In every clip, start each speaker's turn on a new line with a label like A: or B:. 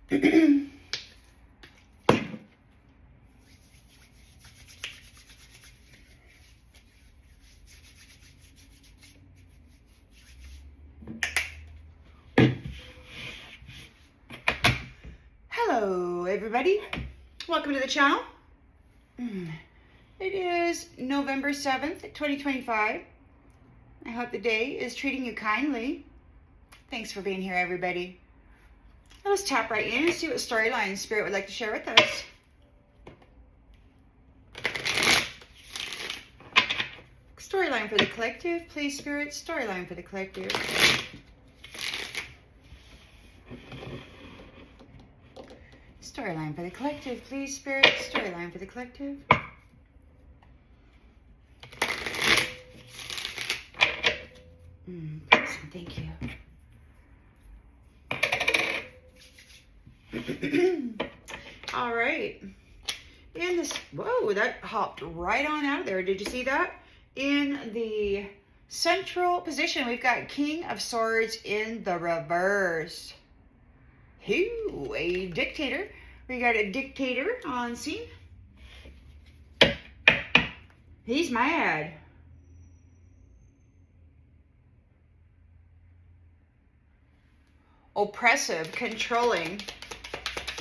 A: Hello everybody, welcome to the channel. It is November 7th, 2025. I hope the day is treating you kindly. Thanks for being here, everybody. Let's tap right in and see what storyline Spirit would like to share with us. Storyline for the collective, please, Spirit. Storyline for the collective. Storyline for the collective, please, Spirit. Storyline for the collective. Thank you. All right. In this, whoa, that hopped right on out of there. Did you see that? In the central position, we've got King of Swords in the reverse. Whew, a dictator. We got a dictator on scene. He's mad. Oppressive, controlling,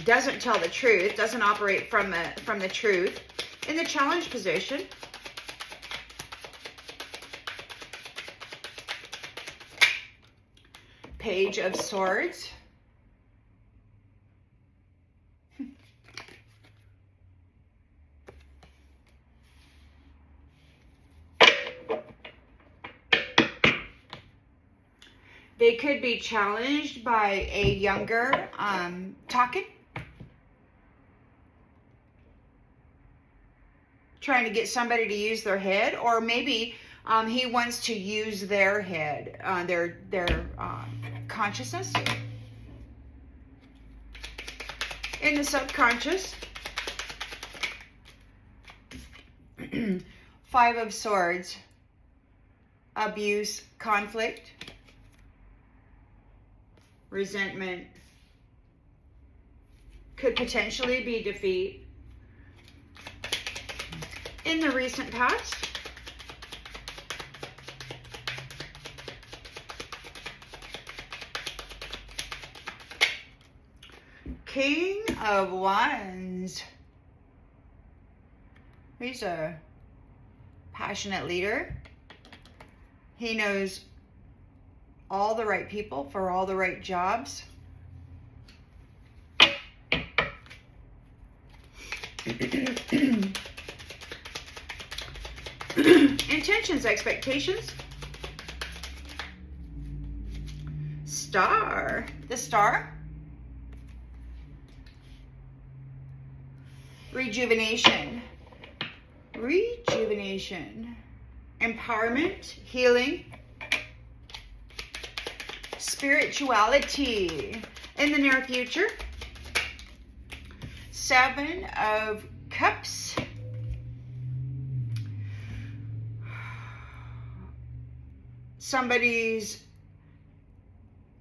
A: doesn't tell the truth, doesn't operate from the truth. In the challenge position, Page of Swords. They could be challenged by a younger talking, trying to get somebody to use their head, or maybe he wants to use their head, their consciousness. In the subconscious, Five of Swords, abuse, conflict, resentment, could potentially be defeat. In the recent past, King of Wands. He's a passionate leader. He knows all the right people for all the right jobs. Intentions, expectations. Star. The Star. Rejuvenation. Rejuvenation. Empowerment. Healing. Spirituality. In the near future, Seven of Cups. Somebody's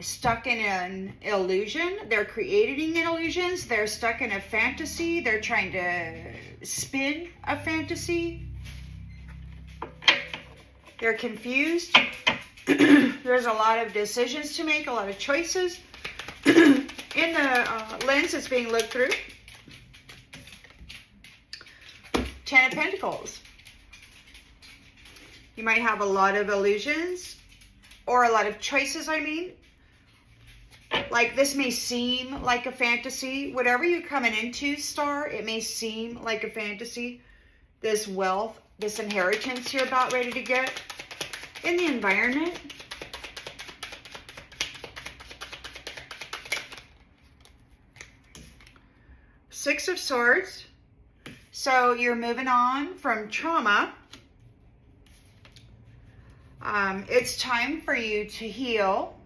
A: stuck in an illusion. They're creating illusions. They're stuck in a fantasy. They're trying to spin a fantasy. They're confused. There's a lot of decisions to make, a lot of choices. In the lens that's being looked through, Ten of Pentacles. You might have a lot of illusions, or a lot of choices, I mean. Like, this may seem like a fantasy. Whatever you're coming into, Star, it may seem like a fantasy. This wealth, this inheritance you're about ready to get. In the environment, Six of Swords. So you're moving on from trauma. It's time for you to heal.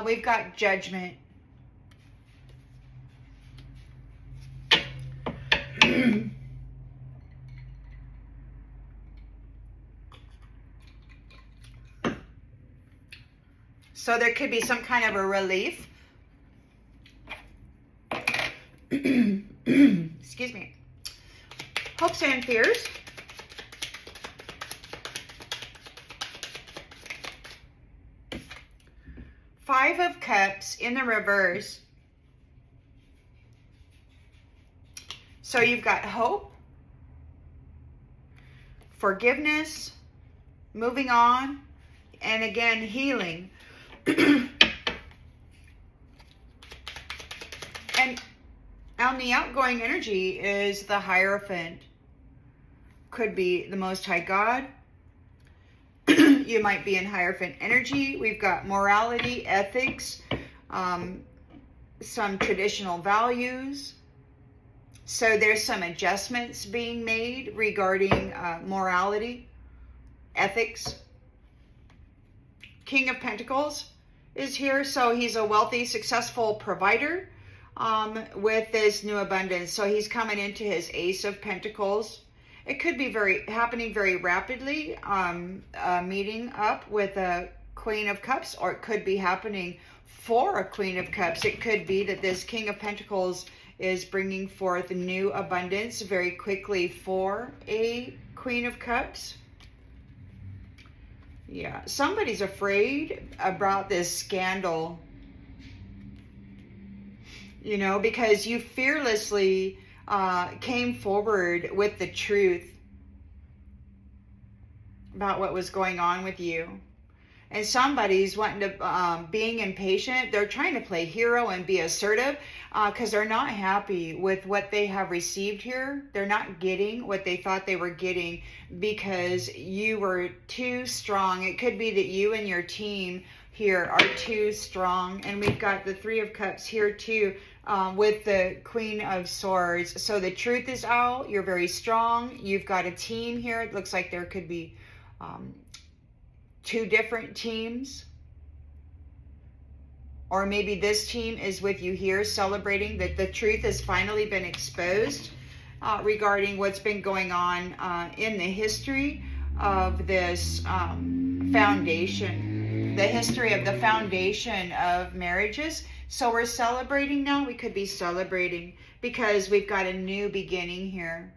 A: We've got Judgment. So there could be some kind of a relief. Excuse me. Hopes and fears. Five of Cups in the reverse. So you've got hope, forgiveness, moving on, and again, healing. And on the outgoing energy is the Hierophant. Could be the Most High God. You might be in Hierophant energy. We've got morality, ethics, some traditional values. So there's some adjustments being made regarding morality, ethics. King of Pentacles is here. So he's a wealthy, successful provider with this new abundance. So he's coming into his Ace of Pentacles. It could be happening very rapidly, meeting up with a Queen of Cups, or it could be happening for a Queen of Cups. It could be that this King of Pentacles is bringing forth new abundance very quickly for a Queen of Cups. Yeah, somebody's afraid about this scandal, you know, because you fearlessly came forward with the truth about what was going on with you. And somebody's wanting to, being impatient. They're trying to play hero and be assertive because they're not happy with what they have received here. They're not getting what they thought they were getting because you were too strong. It could be that you and your team here are too strong. And we've got the Three of Cups here too. With the Queen of Swords. So the truth is out. You're very strong. You've got a team here. It looks like there could be two different teams. Or maybe this team is with you here celebrating that the truth has finally been exposed regarding what's been going on in the history of this foundation. The history of the foundation of marriages. So we're celebrating now. We could be celebrating because we've got a new beginning here.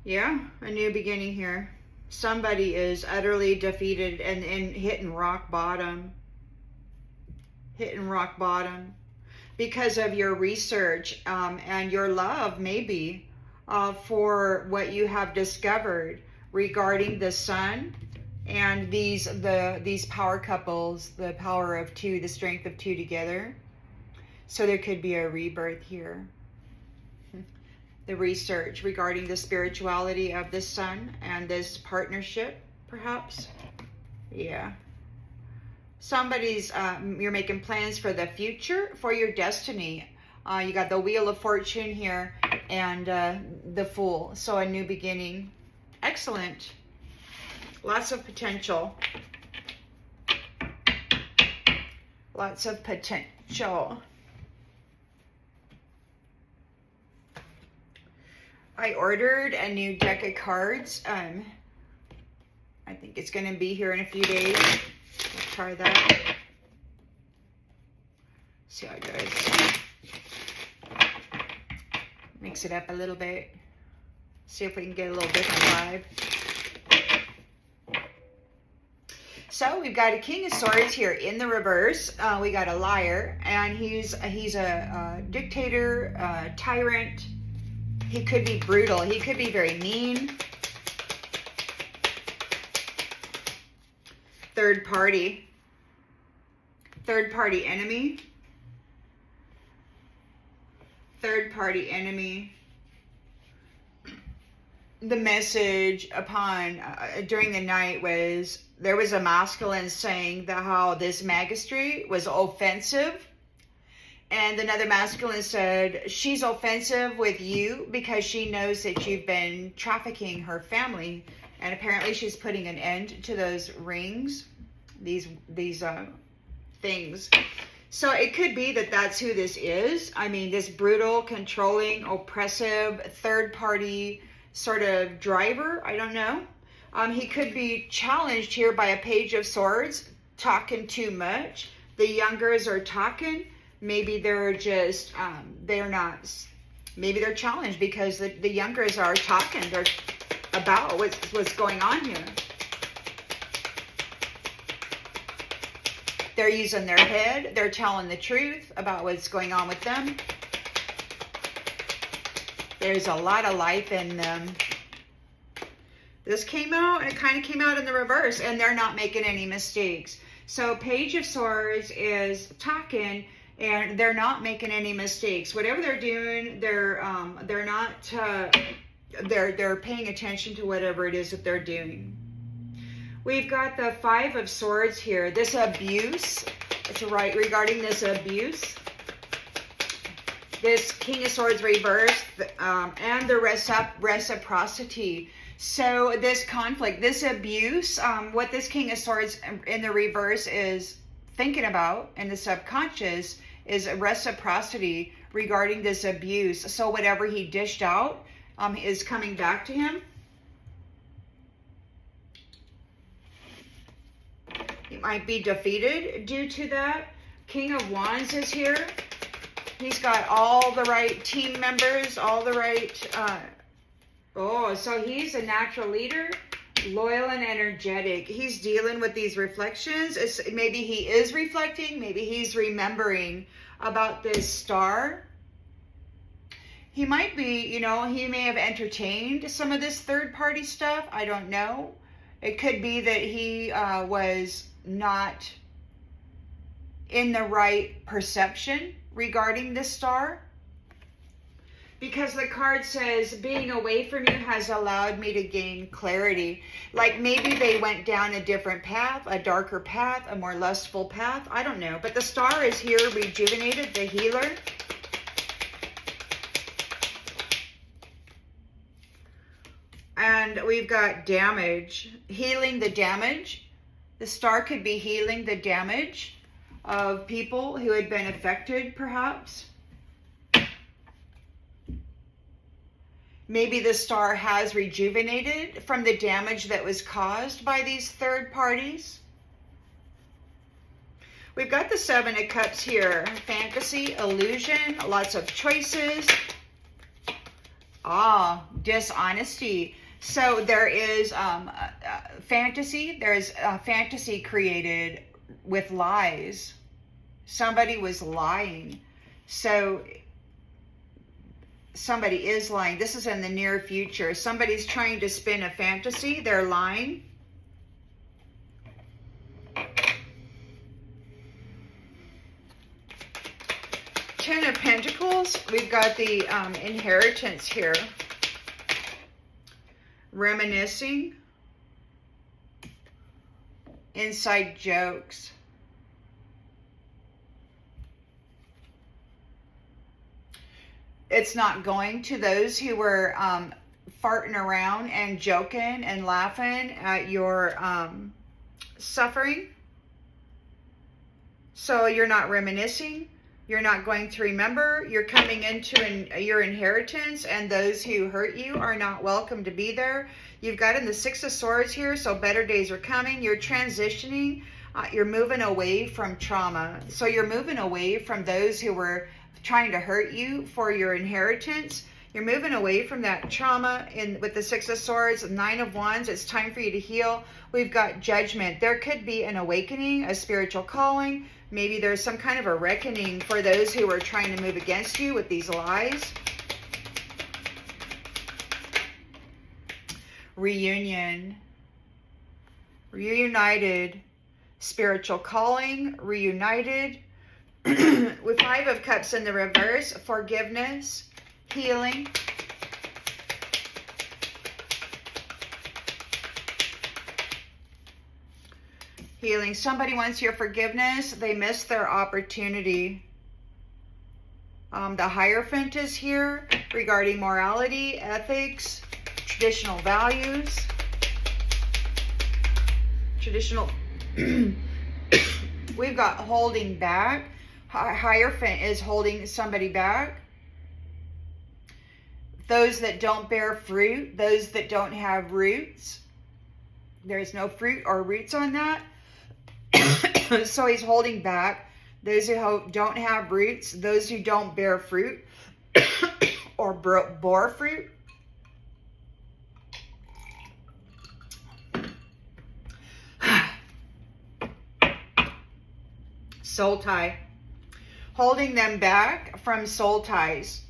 A: Yeah, a new beginning here. Somebody is utterly defeated and hitting rock bottom. Hitting rock bottom because of your research and your love maybe for what you have discovered regarding the sun. And these power couples, the power of two, the strength of two together. So there could be a rebirth here. The research regarding the spirituality of the sun and this partnership, perhaps. Yeah. Somebody's, you're making plans for the future, for your destiny. You got the Wheel of Fortune here and the Fool. So a new beginning. Excellent. Lots of potential. Lots of potential. I ordered a new deck of cards. I think it's going to be here in a few days. Let's try that. See how it goes. Mix it up a little bit. See if we can get a little different vibe. So we've got a King of Swords here in the reverse. We got a liar, and he's a dictator, tyrant. He could be brutal. He could be very mean. Third party enemy. Third party enemy. The message upon during the night was there was a masculine saying that how this magistrate was offensive, and another masculine said she's offensive with you because she knows that you've been trafficking her family, and apparently she's putting an end to those rings, these things. So it could be that that's who this is. I mean, this brutal, controlling, oppressive, third party sort of driver. I don't know. He could be challenged here by a Page of Swords. talking too much. The youngers are talking. Maybe they're just, they're not, maybe they're challenged because the youngers are talking. They're about what's going on here. They're using their head. They're telling the truth about what's going on with them. There's a lot of life in them. This came out, and it kind of came out in the reverse, and they're not making any mistakes. So Page of Swords is talking, and they're not making any mistakes. Whatever they're doing, they're paying attention to whatever it is that they're doing. We've got the Five of Swords here. This abuse, it's right regarding this abuse. This King of Swords reversed, and the reciprocity. So this conflict, this abuse, what this King of Swords in the reverse is thinking about in the subconscious is reciprocity regarding this abuse. So whatever he dished out is coming back to him. He might be defeated due to that. King of Wands is here. He's got all the right team members, all the right... so he's a natural leader, loyal and energetic. He's dealing with these reflections. Maybe he is reflecting. Maybe he's remembering about this star. He might be, you know, he may have entertained some of this third-party stuff. I don't know. It could be that he was not in the right perception regarding this star. Because the card says, being away from you has allowed me to gain clarity. Like maybe they went down a different path, a darker path, a more lustful path. I don't know. But the star is here, rejuvenated, the healer. And we've got damage, healing the damage. The star could be healing the damage of people who had been affected, perhaps. Maybe the star has rejuvenated from the damage that was caused by these third parties. We've got the Seven of Cups here. Fantasy, illusion, lots of choices. Dishonesty. So there is fantasy. There's fantasy created with lies. Somebody was lying. So somebody is lying. This is in the near future. Somebody's trying to spin a fantasy. They're lying. Ten of Pentacles. We've got the inheritance here. Reminiscing. Inside jokes. It's not going to those who were farting around and joking and laughing at your suffering. So you're not reminiscing. You're not going to remember. You're coming into your inheritance, and those who hurt you are not welcome to be there. You've got in the Six of Swords here, so better days are coming. You're transitioning. You're moving away from trauma. So you're moving away from those who were trying to hurt you for your inheritance. You're moving away from that trauma with the Six of Swords, Nine of Wands. It's time for you to heal. We've got Judgment. There could be an awakening, a spiritual calling. Maybe there's some kind of a reckoning for those who are trying to move against you with these lies. Reunion. Reunited. Spiritual calling. Reunited. With Five of Cups in the reverse. Forgiveness. Healing. Healing. Somebody wants your forgiveness. They missed their opportunity. The Hierophant is here regarding morality, ethics, traditional values. Traditional. We've got holding back. Hierophant is holding somebody back. Those that don't bear fruit. Those that don't have roots. There's no fruit or roots on that. So he's holding back those who don't have roots, those who don't bear fruit or bore fruit. Soul tie. Holding them back from soul ties.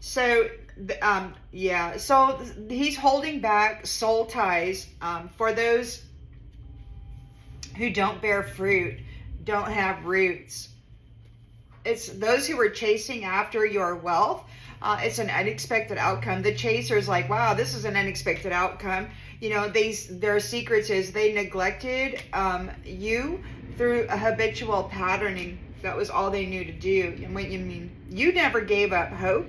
A: So, yeah, so he's holding back soul ties for those who don't bear fruit, don't have roots. It's those who are chasing after your wealth. It's an unexpected outcome. The chaser is like, wow, this is an unexpected outcome. You know, their secrets is they neglected you through a habitual patterning. That was all they knew to do. And what you mean, you never gave up hope,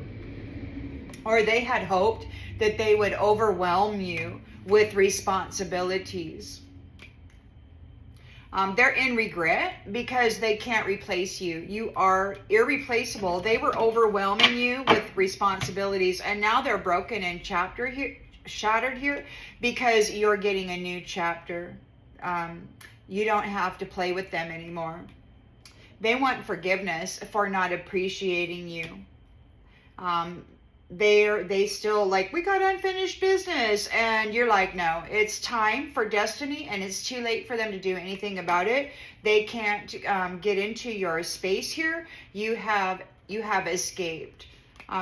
A: or they had hoped that they would overwhelm you with responsibilities. They're in regret because they can't replace you. You are irreplaceable. They were overwhelming you with responsibilities, and now they're broken and shattered here because you're getting a new chapter. You don't have to play with them anymore. They want forgiveness for not appreciating you. They still like, we got unfinished business, and you're like, no, it's time for destiny, and it's too late for them to do anything about it. They can't get into your space here. You have escaped.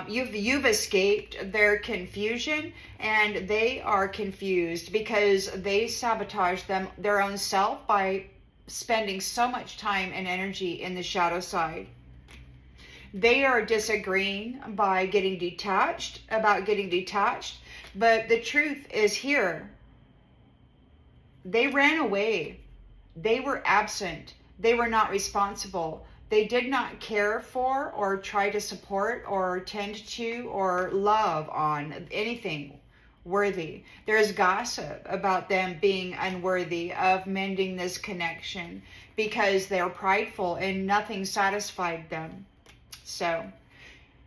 A: You've escaped their confusion, and they are confused because they sabotage their own self by spending so much time and energy in the shadow side. They are disagreeing by getting detached, but the truth is here. They ran away. They were absent. They were not responsible. They did not care for or try to support or tend to or love on anything worthy. There's gossip about them being unworthy of mending this connection because they're prideful and nothing satisfied them. So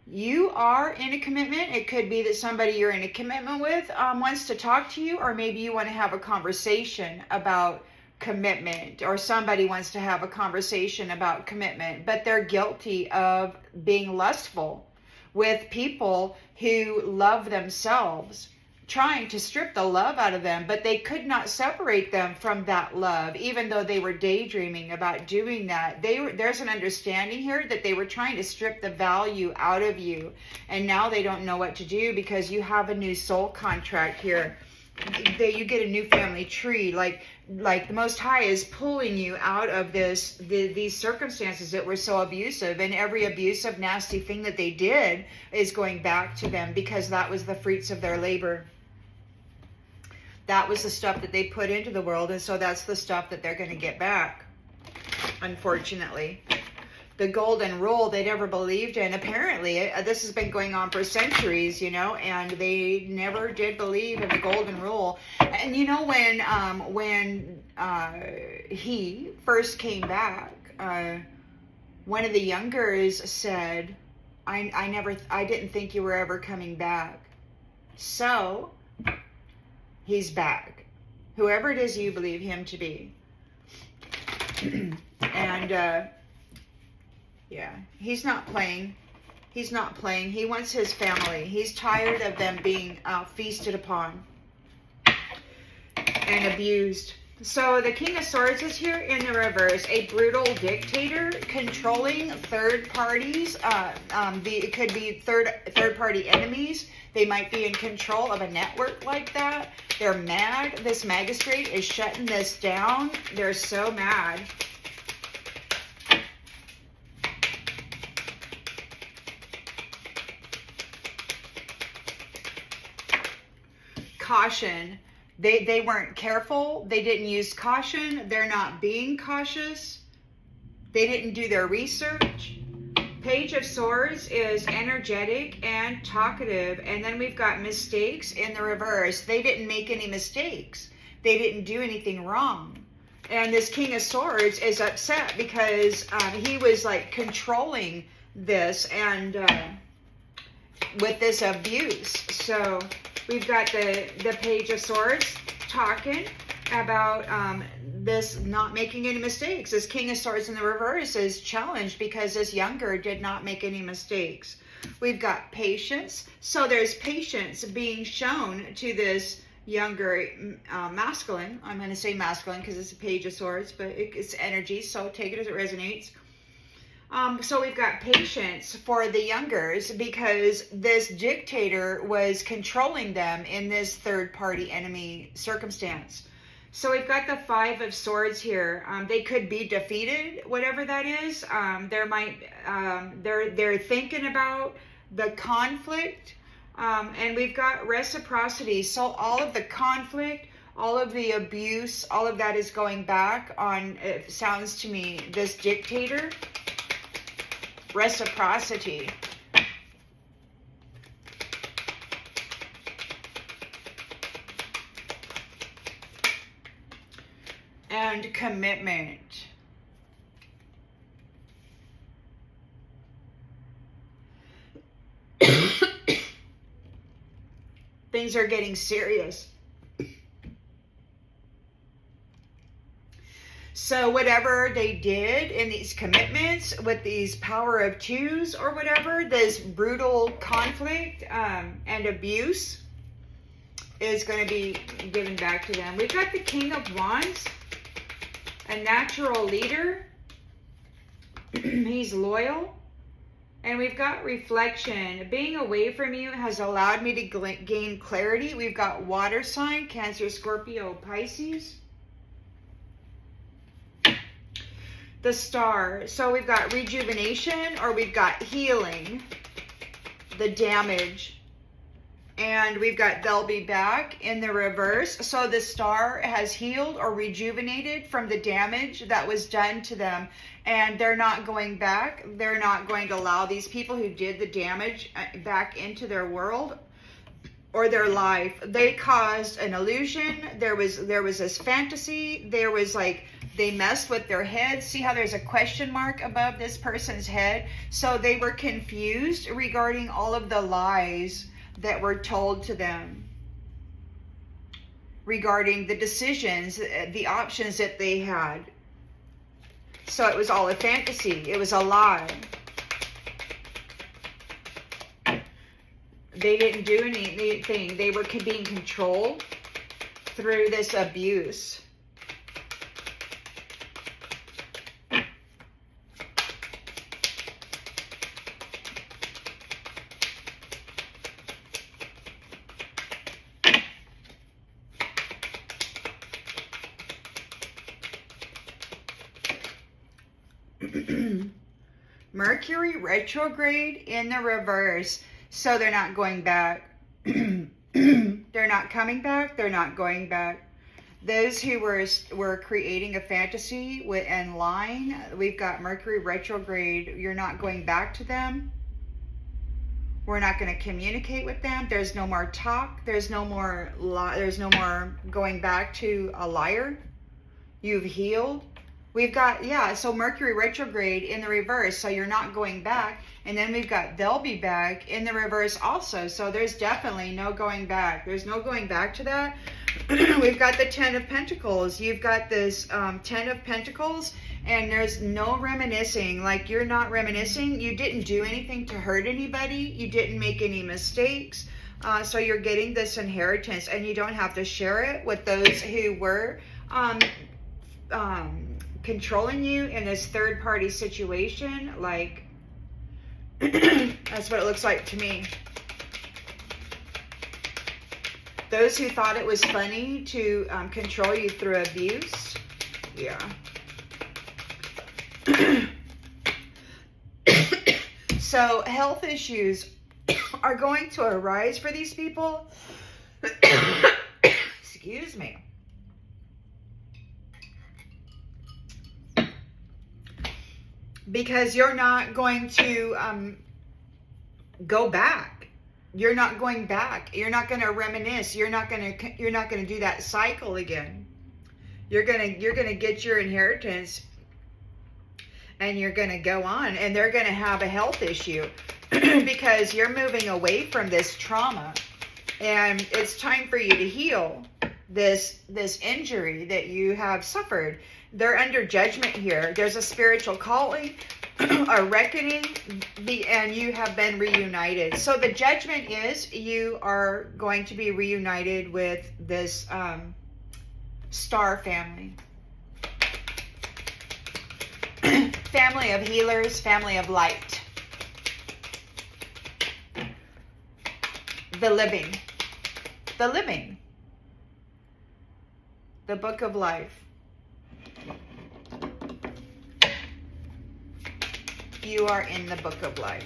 A: you are in a commitment. It could be that somebody you're in a commitment with wants to talk to you, or maybe you want to have a conversation about commitment, or somebody wants to have a conversation about commitment, but they're guilty of being lustful with people who love themselves, trying to strip the love out of them, but they could not separate them from that love, even though they were daydreaming about doing that. There's an understanding here that they were trying to strip the value out of you, and now they don't know what to do because you have a new soul contract here. You get a new family tree, like the Most High is pulling you out of these circumstances that were so abusive, and every abusive, nasty thing that they did is going back to them because that was the fruits of their labor. That was the stuff that they put into the world, and so that's the stuff that they're going to get back, unfortunately. The golden rule they never believed in. Apparently, this has been going on for centuries, you know, and they never did believe in the golden rule. And you know, when he first came back, one of the youngers said, I didn't think you were ever coming back. So he's back. Whoever it is you believe him to be. And yeah, he's not playing. He's not playing. He wants his family. He's tired of them being feasted upon and abused. So the King of Swords is here in the reverse. A brutal dictator controlling third parties. It could be third party enemies. They might be in control of a network like that. They're mad. This magistrate is shutting this down. They're so mad. Caution. They weren't careful. They didn't use caution. They're not being cautious. They didn't do their research. Page of Swords is energetic and talkative. And then we've got mistakes in the reverse. They didn't make any mistakes. They didn't do anything wrong. And this King of Swords is upset because he was like controlling this and with this abuse. So We've got the Page of Swords talking about this not making any mistakes. This King of Swords in the reverse is challenged because this younger did not make any mistakes. We've got patience. So there's patience being shown to this younger masculine. I'm going to say masculine because it's a Page of Swords, but it's energy, so take it as it resonates. So we've got patience for the youngers because this dictator was controlling them in this third-party enemy circumstance. So we've got the Five of Swords here. They could be defeated, whatever that is. They're thinking about the conflict, and we've got reciprocity. So all of the conflict, all of the abuse, all of that is going back on, it sounds to me, this dictator. Reciprocity. And commitment. Things are getting serious. So whatever they did in these commitments with these power of twos or whatever, this brutal conflict and abuse is going to be given back to them. We've got the King of Wands, a natural leader. He's loyal. And we've got reflection. Being away from you has allowed me to gain clarity. We've got water sign, Cancer, Scorpio, Pisces. The Star. So we've got rejuvenation, or we've got healing, the damage, and we've got they'll be back in the reverse. So the Star has healed or rejuvenated from the damage that was done to them, and they're not going back. They're not going to allow these people who did the damage back into their world or their life. They caused an illusion. There was this fantasy. There was like, they messed with their head. See how there's a question mark above this person's head? So they were confused regarding all of the lies that were told to them regarding the decisions, the options that they had. So it was all a fantasy. It was a lie. They didn't do anything. They were being controlled through this abuse. Mercury retrograde in the reverse. So they're not going back. They're not coming back. They're not going back. Those who were creating a fantasy and lying, we've got Mercury retrograde. You're not going back to them. We're not going to communicate with them. There's no more talk. There's no more there's no more going back to a liar. You've healed. We've got, yeah, so Mercury retrograde in the reverse, so you're not going back. And then we've got they'll be back in the reverse also. So there's definitely no going back. There's no going back to that. We've got the Ten of Pentacles. You've got this Ten of Pentacles, and there's no reminiscing. Like, you're not reminiscing. You didn't do anything to hurt anybody. You didn't make any mistakes. So you're getting this inheritance, and you don't have to share it with those who were controlling you in this third-party situation. Like, that's what it looks like to me. Those who thought it was funny to control you through abuse. Yeah. So health issues are going to arise for these people. Excuse me. Because you're not going to go back. You're not going back. You're not going to reminisce. You're not going to do that cycle again. You're going to get your inheritance, and you're going to go on, and they're going to have a health issue because you're moving away from this trauma. And it's time for you to heal this injury that you have suffered. They're under judgment here. There's a spiritual calling, a reckoning, and you have been reunited. So the judgment is you are going to be reunited with this star family. Family of healers, family of light. The living. The living. The book of life. You are in the book of life.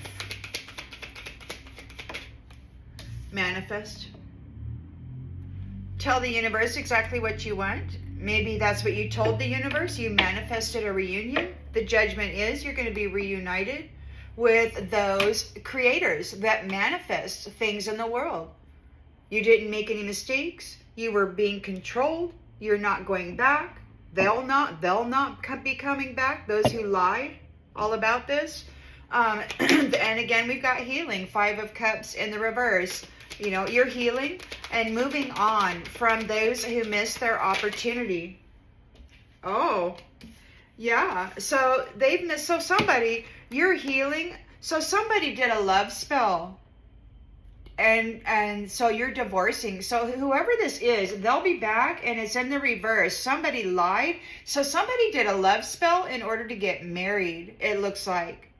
A: Manifest. Tell the universe exactly what you want. Maybe that's what you told the universe. You manifested a reunion. The judgment is you're going to be reunited with those creators that manifest things in the world. You didn't make any mistakes. You were being controlled. You're not going back. They'll not be coming back. Those who lied all about this. And again, we've got healing. 5 of Cups in the reverse. You know, you're healing and moving on from those who missed their opportunity. Oh, yeah. So they've missed. So somebody, you're healing. So somebody did a love spell. And so you're divorcing. So whoever this is, they'll be back, and it's in the reverse. Somebody lied. So somebody did a love spell in order to get married, it looks like.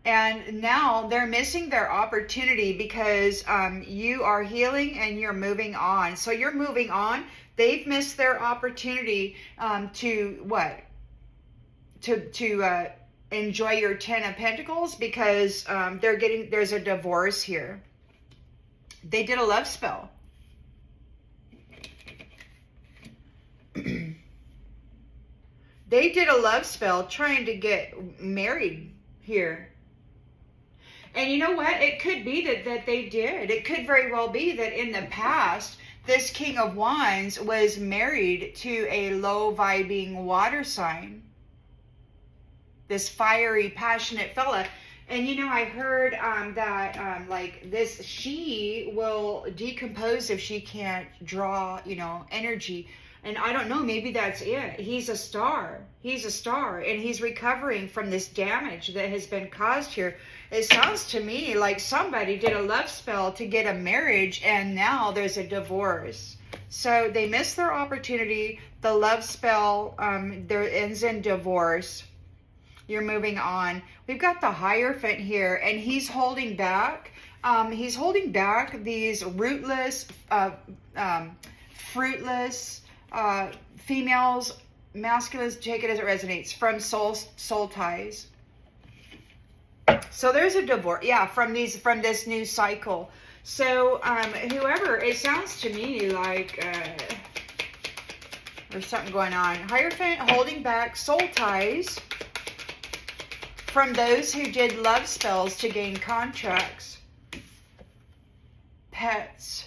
A: And now they're missing their opportunity because you are healing and you're moving on. So you're moving on. They've missed their opportunity to what? To enjoy your 10 of Pentacles because there's a divorce here. They did a love spell. They did a love spell trying to get married here. And you know what? It could be that they did. It could very well be that in the past, this King of Wands was married to a low-vibing water sign. This fiery, passionate fella. And you know, I heard that like this, she will decompose if she can't draw, you know, energy. And I don't know, maybe that's it. He's a star. He's a star. And he's recovering from this damage that has been caused here. It sounds to me like somebody did a love spell to get a marriage, and now there's a divorce. So they missed their opportunity. The love spell there ends in divorce. You're moving on. We've got the Hierophant here, and he's holding back. He's holding back these rootless, fruitless females, masculines, take it as it resonates, from soul ties. So there's a divorce, yeah, from this new cycle. So whoever, it sounds to me like there's something going on. Hierophant holding back soul ties from those who did love spells to gain contracts. Pets.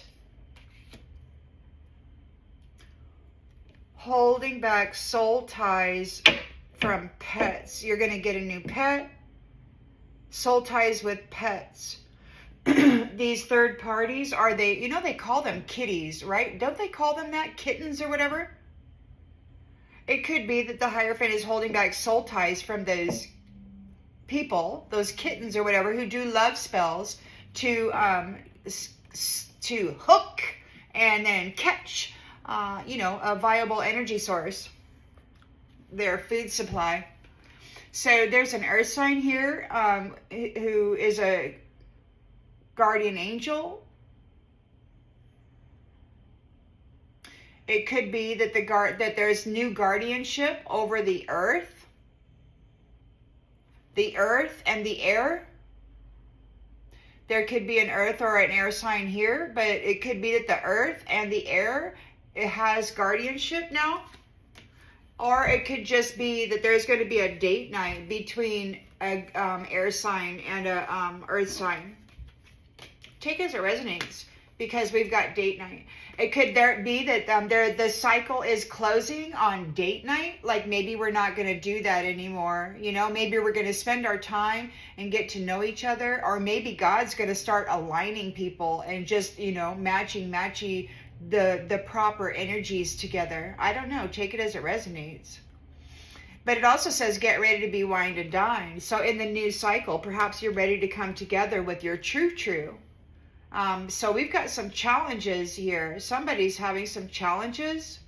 A: Holding back soul ties from pets. You're going to get a new pet. Soul ties with pets. These third parties, are they, you know, they call them kitties, right? Don't they call them that? Kittens or whatever? It could be that the Hierophant is holding back soul ties from those people, those kittens or whatever, who do love spells to hook and then catch, you know, a viable energy source, their food supply. So there's an earth sign here who is a guardian angel. It could be that that there's new guardianship over the earth and the air. There could be an earth or an air sign here, but it could be that the earth and the air, it has guardianship now. Or it could just be that there's going to be a date night between a air sign and a earth sign. Take it as it resonates. because we've got date night. It could there be that the cycle is closing on date night. Like maybe we're not going to do that anymore. You know, maybe we're going to spend our time and get to know each other. Or maybe God's going to start aligning people and just, you know, matching the proper energies together. I don't know. Take it as it resonates. But it also says get ready to be wined and dined. So in the new cycle, perhaps you're ready to come together with your true. So we've got some challenges here. Somebody's having some challenges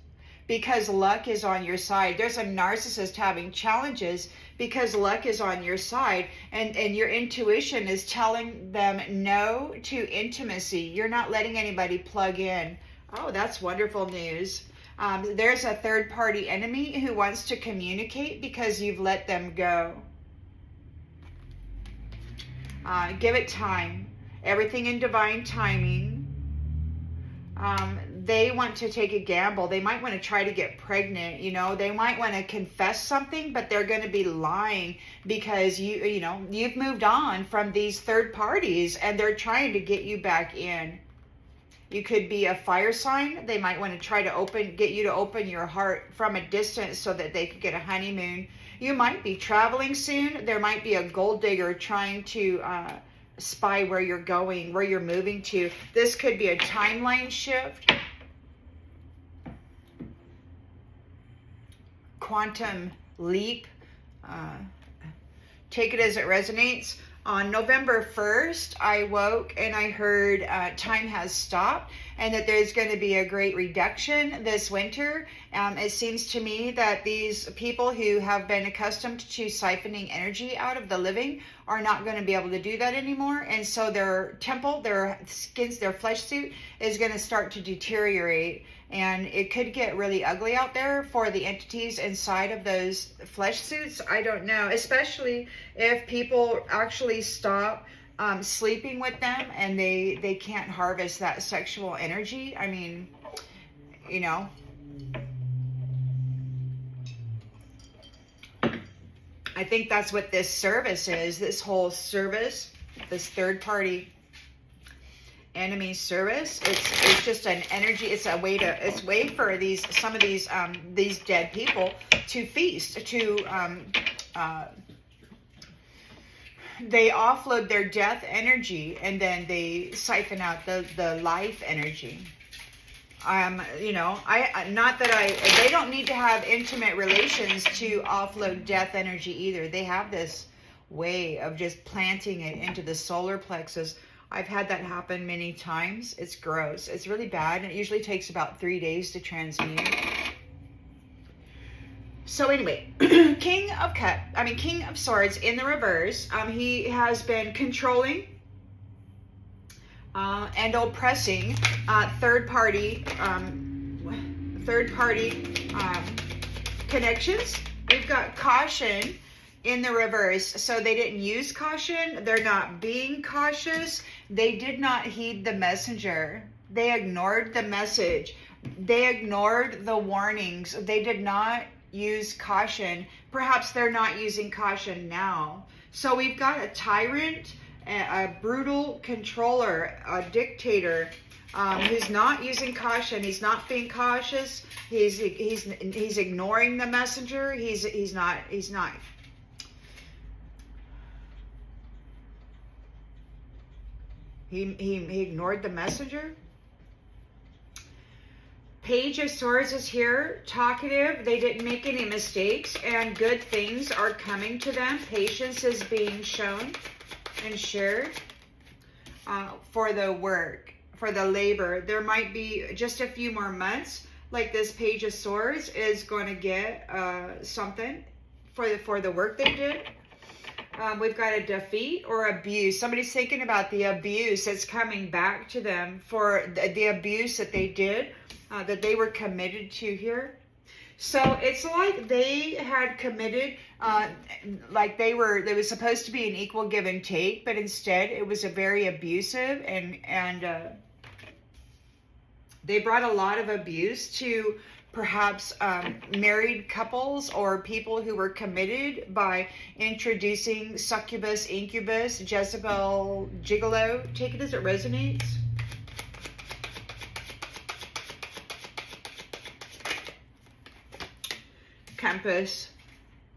A: because luck is on your side. There's a narcissist having challenges because luck is on your side, and your intuition is telling them no to intimacy. You're not letting anybody plug in. Oh, that's wonderful news. There's a third-party enemy who wants to communicate because you've let them go. Give it time. Everything in divine timing. They want to take a gamble. They might want to try to get pregnant. You know, they might want to confess something, but they're going to be lying because you've moved on from these third parties, and they're trying to get you back in. You could be a fire sign. They might want to try to get you to open your heart from a distance so that they could get a honeymoon. You might be traveling soon. There might be a gold digger trying to spy where you're going, where you're moving to. This could be a timeline shift. Quantum leap. Take it as it resonates. On November 1st, I woke and I heard time has stopped and that there's going to be a great reduction this winter. It seems to me that these people who have been accustomed to siphoning energy out of the living are not going to be able to do that anymore. And so their temple, their skins, their flesh suit is going to start to deteriorate. And it could get really ugly out there for the entities inside of those flesh suits. I don't know, especially if people actually stop sleeping with them and they can't harvest that sexual energy. I mean, you know. I think that's what this service is. This whole service, this third party enemy service, it's just an energy. It's a way for some of these dead people to feast. They offload their death energy and then they siphon out the life energy. They don't need to have intimate relations to offload death energy either. They have this way of just planting it into the solar plexus. I've had that happen many times. It's gross. It's really bad. And it usually takes about 3 days to transmute. So anyway, King of Swords in the reverse. He has been controlling and oppressing third party connections. We've got caution in the reverse. So they didn't use caution. They're not being cautious. They did not heed the messenger. They ignored the message. They ignored the warnings. They did not use caution. Perhaps they're not using caution now. So we've got a tyrant, a brutal controller, a dictator, who's not using caution. He's not being cautious. He's ignoring the messenger. He's not. He ignored the messenger. Page of Swords is here, talkative. They didn't make any mistakes, and good things are coming to them. Patience is being shown and shared for the work, for the labor. There might be just a few more months. Like this Page of Swords is going to get something for the work they did. We've got a defeat or abuse. Somebody's thinking about the abuse that's coming back to them for the abuse that they did, that they were committed to here. So it's like they had committed, like there was supposed to be an equal give and take, but instead it was a very abusive and they brought a lot of abuse to perhaps married couples or people who were committed by introducing succubus, incubus, Jezebel, gigolo. Take it as it resonates. compass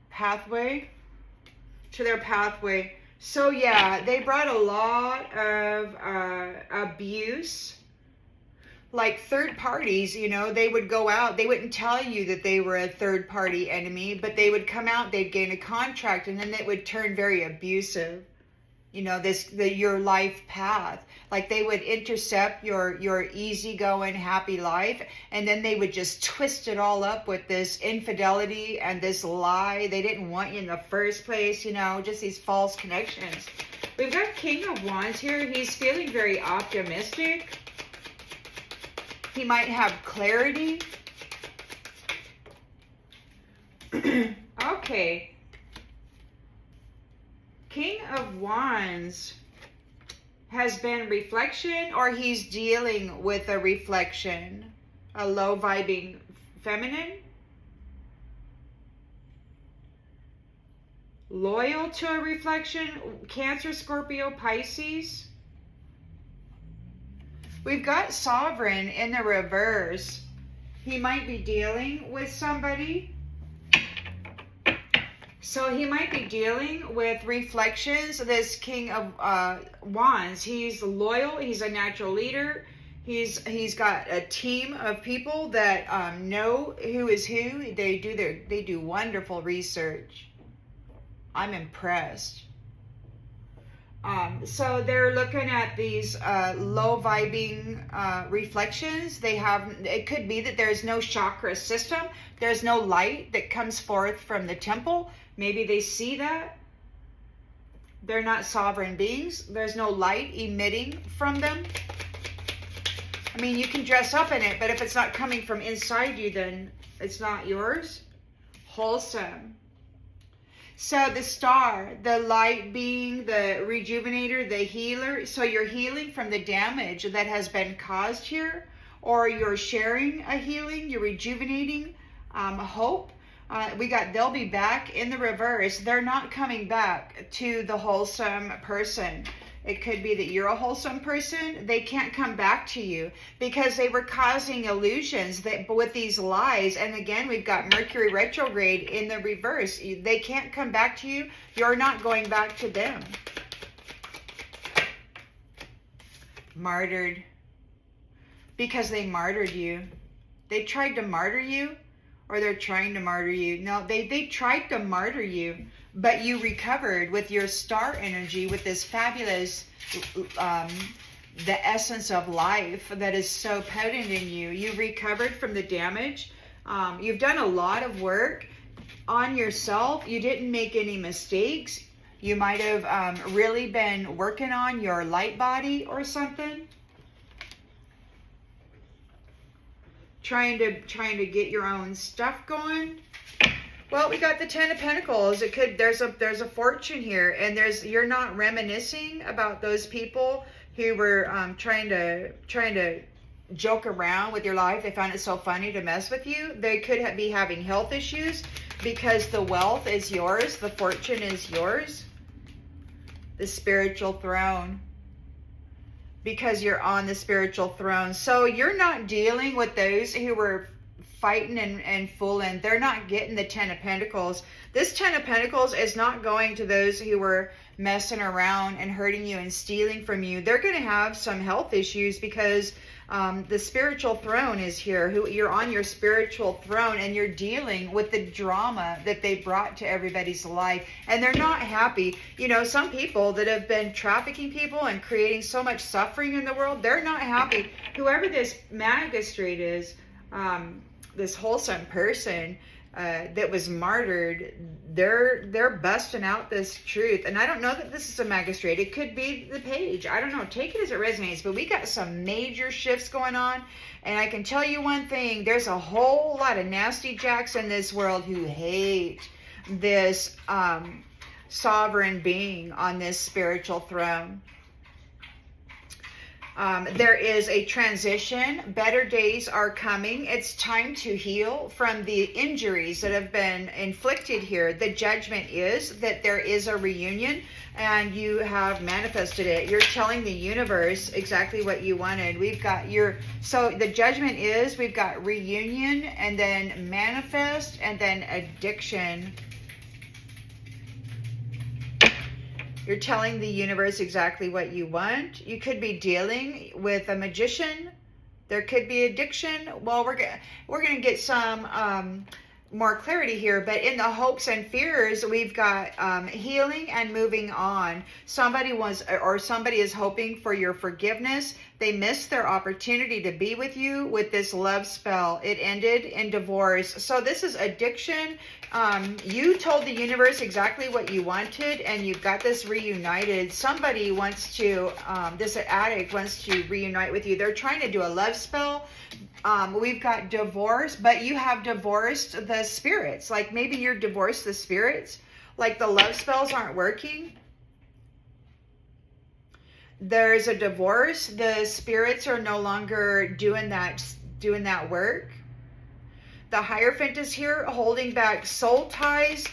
A: pathway to their pathway. So yeah, they brought a lot of abuse. Like third parties, you know, they would go out, they wouldn't tell you that they were a third party enemy, but they would come out, they'd gain a contract, and then it would turn very abusive. You know, your life path. Like they would intercept your easygoing, happy life, and then they would just twist it all up with this infidelity and this lie. They didn't want you in the first place, you know, just these false connections. We've got King of Wands here. He's feeling very optimistic. He might have clarity. Okay. King of Wands has been reflection, or he's dealing with a reflection. A low vibing feminine. Loyal to a reflection. Cancer, Scorpio, Pisces. We've got Sovereign in the reverse. He might be dealing with somebody. So he might be dealing with reflections. This King of Wands, he's loyal. He's a natural leader. He's got a team of people that know who is who. They do wonderful research. I'm impressed. So they're looking at these low vibing reflections. It could be that there's no chakra system. There's no light that comes forth from the temple. Maybe they see that. They're not sovereign beings. There's no light emitting from them. I mean, you can dress up in it, but if it's not coming from inside you, then it's not yours. Wholesome. So the star, the light being the rejuvenator, the healer. So you're healing from the damage that has been caused here, or you're sharing a healing, you're rejuvenating hope. We got they'll be back in the reverse. They're not coming back to the wholesome person. It could be that you're a wholesome person. They can't come back to you because they were causing illusions that with these lies. And again, we've got Mercury retrograde in the reverse. They can't come back to you. You're not going back to them. Martyred. Because they martyred you. They tried to martyr you, or they're trying to martyr you. No, they tried to martyr you. But you recovered with your star energy, with this fabulous, the essence of life that is so potent in you. You recovered from the damage. You've done a lot of work on yourself. You didn't make any mistakes. You might have really been working on your light body or something. Trying to get your own stuff going. Well, we got the Ten of Pentacles. It could there's a fortune here, and you're not reminiscing about those people who were trying to joke around with your life. They found it so funny to mess with you. They could be having health issues because the wealth is yours, the fortune is yours, the spiritual throne. Because you're on the spiritual throne. So you're not dealing with those who were fighting and fooling. They're not getting the Ten of Pentacles. This Ten of Pentacles is not going to those who were messing around and hurting you and stealing from you. They're going to have some health issues because the spiritual throne is here. You're on your spiritual throne and you're dealing with the drama that they brought to everybody's life. And they're not happy. You know, some people that have been trafficking people and creating so much suffering in the world, they're not happy. Whoever this magistrate is, this wholesome person that was martyred, they're busting out this truth. And I don't know that this is a magistrate. It could be the page. I don't know. Take it as it resonates. But we got some major shifts going on. And I can tell you one thing. There's a whole lot of nasty jacks in this world who hate this sovereign being on this spiritual throne. There is a transition. Better days are coming. It's time to heal from the injuries that have been inflicted here. The judgment is that there is a reunion and you have manifested it. You're telling the universe exactly what you wanted. We've got so the judgment is, we've got reunion, and then manifest, and then addiction. You're telling the universe exactly what you want. You could be dealing with a magician. There could be addiction. Well, we're gonna get some more clarity here, but in the hopes and fears, we've got healing and moving on. Somebody is hoping for your forgiveness. They missed their opportunity to be with you with this love spell. It ended in divorce. So this is addiction. You told the universe exactly what you wanted, and you've got this reunited. Somebody wants to, this addict wants to reunite with you. They're trying to do a love spell. We've got divorce, but you have divorced the spirits. Like maybe you're divorced the spirits. Like the love spells aren't working. There's a divorce. The spirits are no longer doing that work. The Hierophant is here holding back soul ties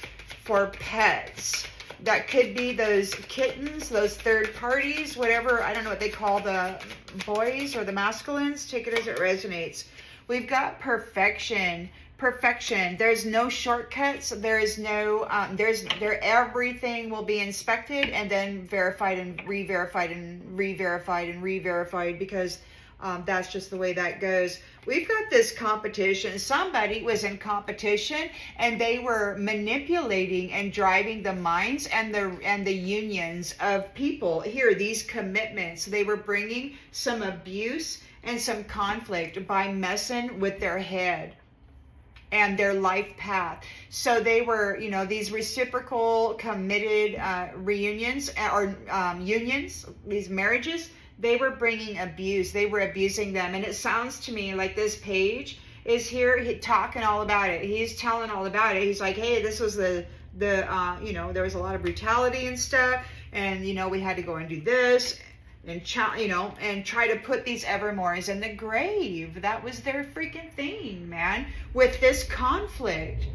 A: for pets. That could be those kittens, those third parties, whatever. I don't know what they call the boys or the masculines. Take it as it resonates. We've got perfection. Perfection. There's no shortcuts. There is no, everything will be inspected and then verified and re-verified and re-verified and re-verified, because that's just the way that goes. We've got this competition. Somebody was in competition and they were manipulating and driving the minds and the unions of people. Here, these commitments, they were bringing some abuse and some conflict by messing with their head and their life path. So they were, these reciprocal committed reunions or unions, these marriages, they were bringing abuse. They were abusing them. And it sounds to me like this page is here talking all about it. He's telling all about it. He's like, hey, this was there was a lot of brutality and stuff. And, we had to go and do this and, and try to put these evermores in the grave. That was their freaking thing, man. With this conflict.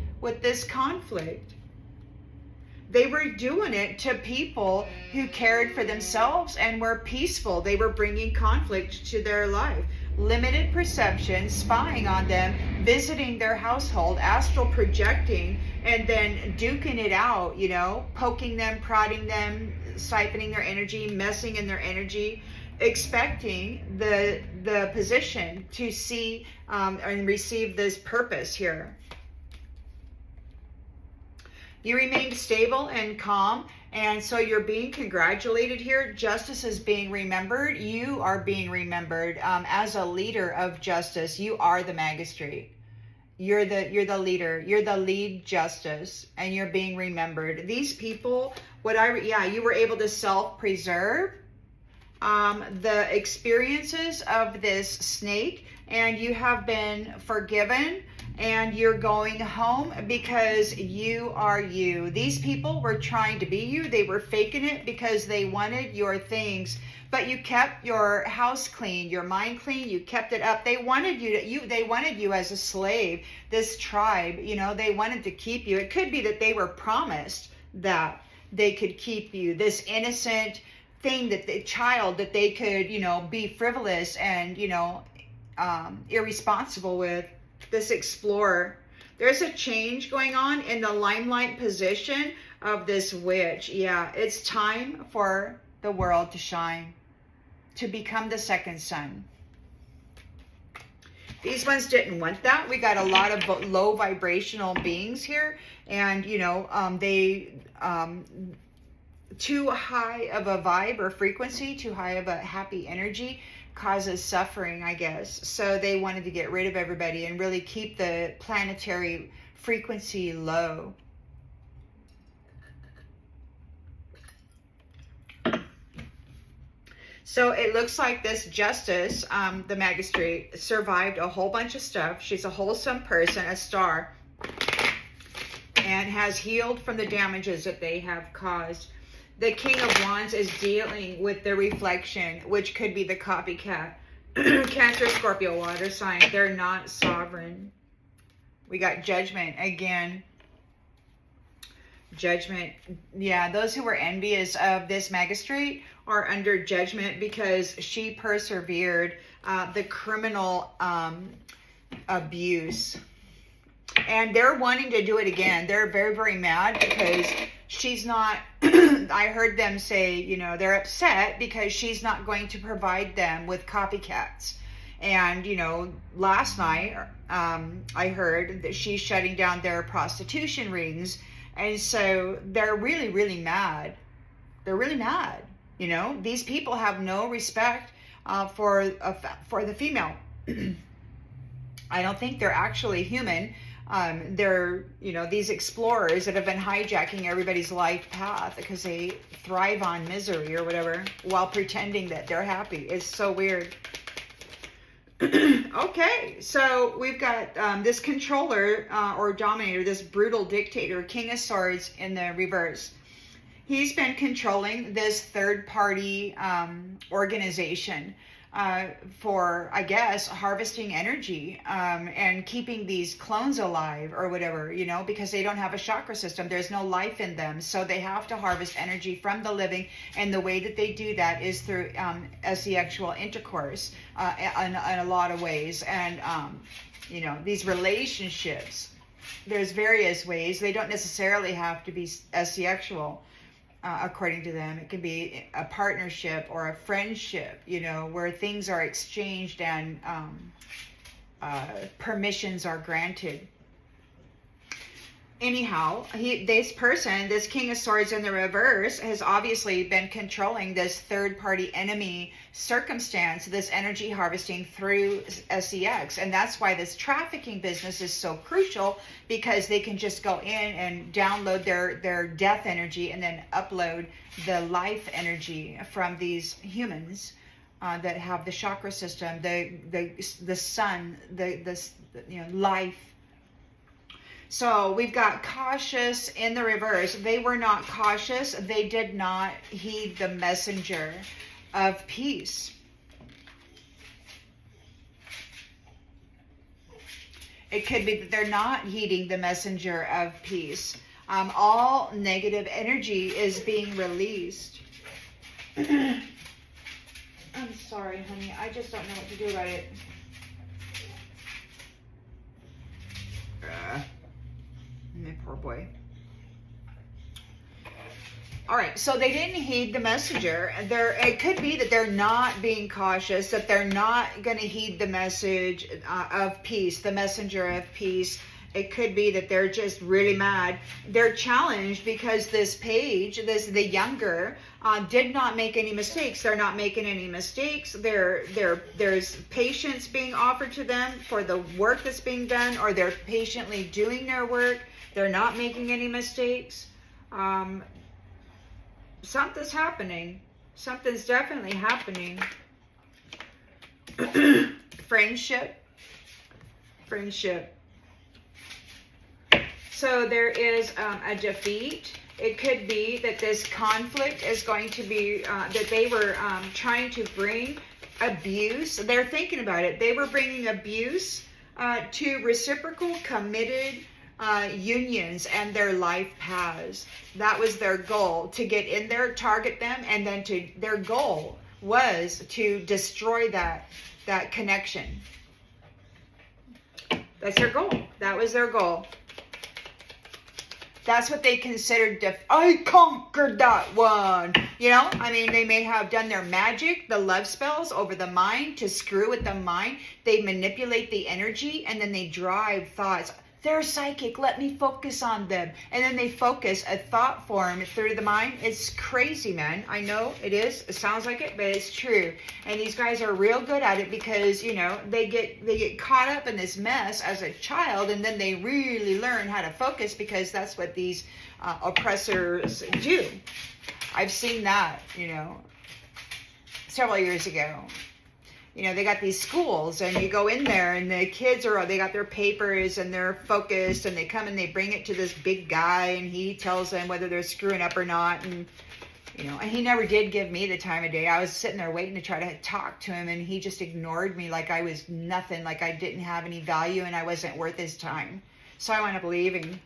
A: They were doing it to people who cared for themselves and were peaceful. They were bringing conflict to their life. Limited perception, spying on them, visiting their household, astral projecting, and then duking it out, poking them, prodding them, siphoning their energy, messing in their energy, expecting the position to see and receive this purpose here. You remained stable and calm, and so you're being congratulated here. Justice is being remembered. You are being remembered as a leader of justice. You are the magistrate. You're the leader. You're the lead justice, and you're being remembered. These people, you were able to self-preserve the experiences of this snake, and you have been forgiven. And you're going home because you are you. These people were trying to be you. They were faking it because they wanted your things. But you kept your house clean, your mind clean. You kept it up. They wanted they wanted you as a slave. This tribe, they wanted to keep you. It could be that they were promised that they could keep you. This innocent thing, child that they could, be frivolous and, irresponsible with. This explorer. There's a change going on in the limelight position of this witch. Yeah, it's time for the world to shine, to become the second sun. These ones didn't want that. We got a lot of low vibrational beings here, and they too high of a vibe or frequency, too high of a happy energy causes suffering, I guess. So they wanted to get rid of everybody and really keep the planetary frequency low. So it looks like this justice, the magistrate, survived a whole bunch of stuff. She's a wholesome person, a star, and has healed from the damages that they have caused. The King of Wands is dealing with the reflection, which could be the copycat. Cancer, Scorpio, water sign. They're not sovereign. We got Judgment again. Judgment. Yeah, those who were envious of this magistrate are under judgment because she persevered the criminal abuse. And they're wanting to do it again. They're very, very mad because she's not, I heard them say, you know, they're upset because she's not going to provide them with copycats. And, you know, last night, I heard that she's shutting down their prostitution rings. And so they're really, really mad. They're really mad. You know, these people have no respect for the female. I don't think they're actually human. They're, you know, these explorers that have been hijacking everybody's life path because they thrive on misery or whatever while pretending that they're happy. It's so weird. Okay, so we've got this controller or dominator, this brutal dictator, King of Swords in the reverse. He's been controlling this third-party organization for, I guess, harvesting energy and keeping these clones alive or whatever, you know, because they don't have a chakra system. There's no life in them. So they have to harvest energy from the living. And the way that they do that is through sexual intercourse in a lot of ways. And, you know, these relationships, there's various ways. They don't necessarily have to be sexual. According to them, it can be a partnership or a friendship, you know, where things are exchanged and permissions are granted. Anyhow, this person, this King of Swords in the reverse, has obviously been controlling this third-party enemy circumstance, this energy harvesting through sex. And that's why this trafficking business is so crucial, because they can just go in and download their death energy and then upload the life energy from these humans that have the chakra system, the sun, the you know, life. So we've got cautious in the reverse. They were not cautious. They did not heed the messenger of peace. It could be that they're not heeding the messenger of peace. All negative energy is being released. I'm sorry, honey. I just don't know what to do about it. My poor boy. All right, so they didn't heed the messenger. It could be that they're not being cautious, that they're not going to heed the message of peace, the messenger of peace. It could be that they're just really mad. They're challenged because this page, the younger, did not make any mistakes. They're not making any mistakes. There's patience being offered to them for the work that's being done, or they're patiently doing their work. They're not making any mistakes. Something's happening. Something's definitely happening. Friendship. So there is a defeat. It could be that this conflict is going to be, that they were trying to bring abuse. They're thinking about it. They were bringing abuse to reciprocal committed unions and their life paths. That was their goal, to get in there, target them, and then their goal was to destroy that connection. That's their goal. That was their goal. That's what they considered. I conquered that one. You know, I mean, they may have done their magic, the love spells over the mind to screw with the mind. They manipulate the energy, and then they drive thoughts. They're psychic. Let me focus on them. And then they focus a thought form through the mind. It's crazy, man. I know it is. It sounds like it, but it's true. And these guys are real good at it because, you know, they get caught up in this mess as a child, and then they really learn how to focus because that's what these oppressors do. I've seen that, you know, several years ago. You know, they got these schools, and you go in there, and the kids they got their papers, and they're focused, and they come and they bring it to this big guy, and he tells them whether they're screwing up or not. And, you know, and he never did give me the time of day. I was sitting there waiting to try to talk to him, and he just ignored me like I was nothing, like I didn't have any value, and I wasn't worth his time. So I wound up leaving.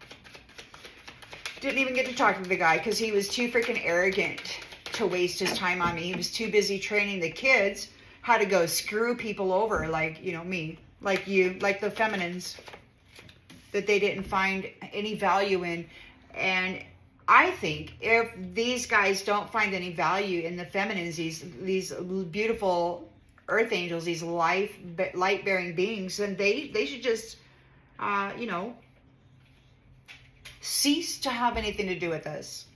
A: Didn't even get to talk to the guy because he was too freaking arrogant to waste his time on me. He was too busy training the kids how to go screw people over, like, you know, me, like you, like the feminines that they didn't find any value in. And I think if these guys don't find any value in the feminines, these beautiful earth angels, these light-bearing beings, then they should just, you know, cease to have anything to do with us.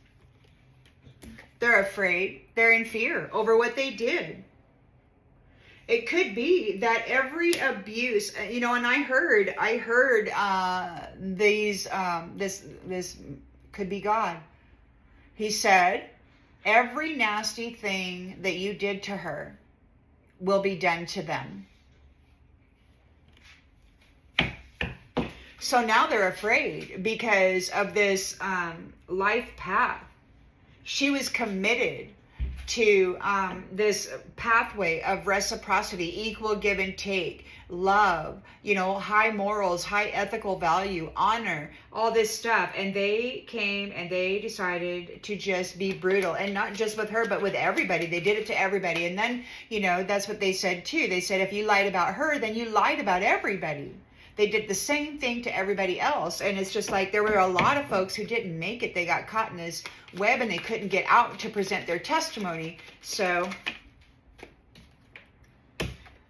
A: They're afraid. They're in fear over what they did. It could be that every abuse, you know, and I heard this could be God. He said, every nasty thing that you did to her will be done to them. So now they're afraid because of this life path. She was committed to this pathway of reciprocity, equal give and take, love, you know, high morals, high ethical value, honor, all this stuff. And they came and they decided to just be brutal, and not just with her, but with everybody. They did it to everybody. And then, you know, that's what they said too. They said, if you lied about her, then you lied about everybody. They did the same thing to everybody else. And it's just like there were a lot of folks who didn't make it. They got caught in this web and they couldn't get out to present their testimony. So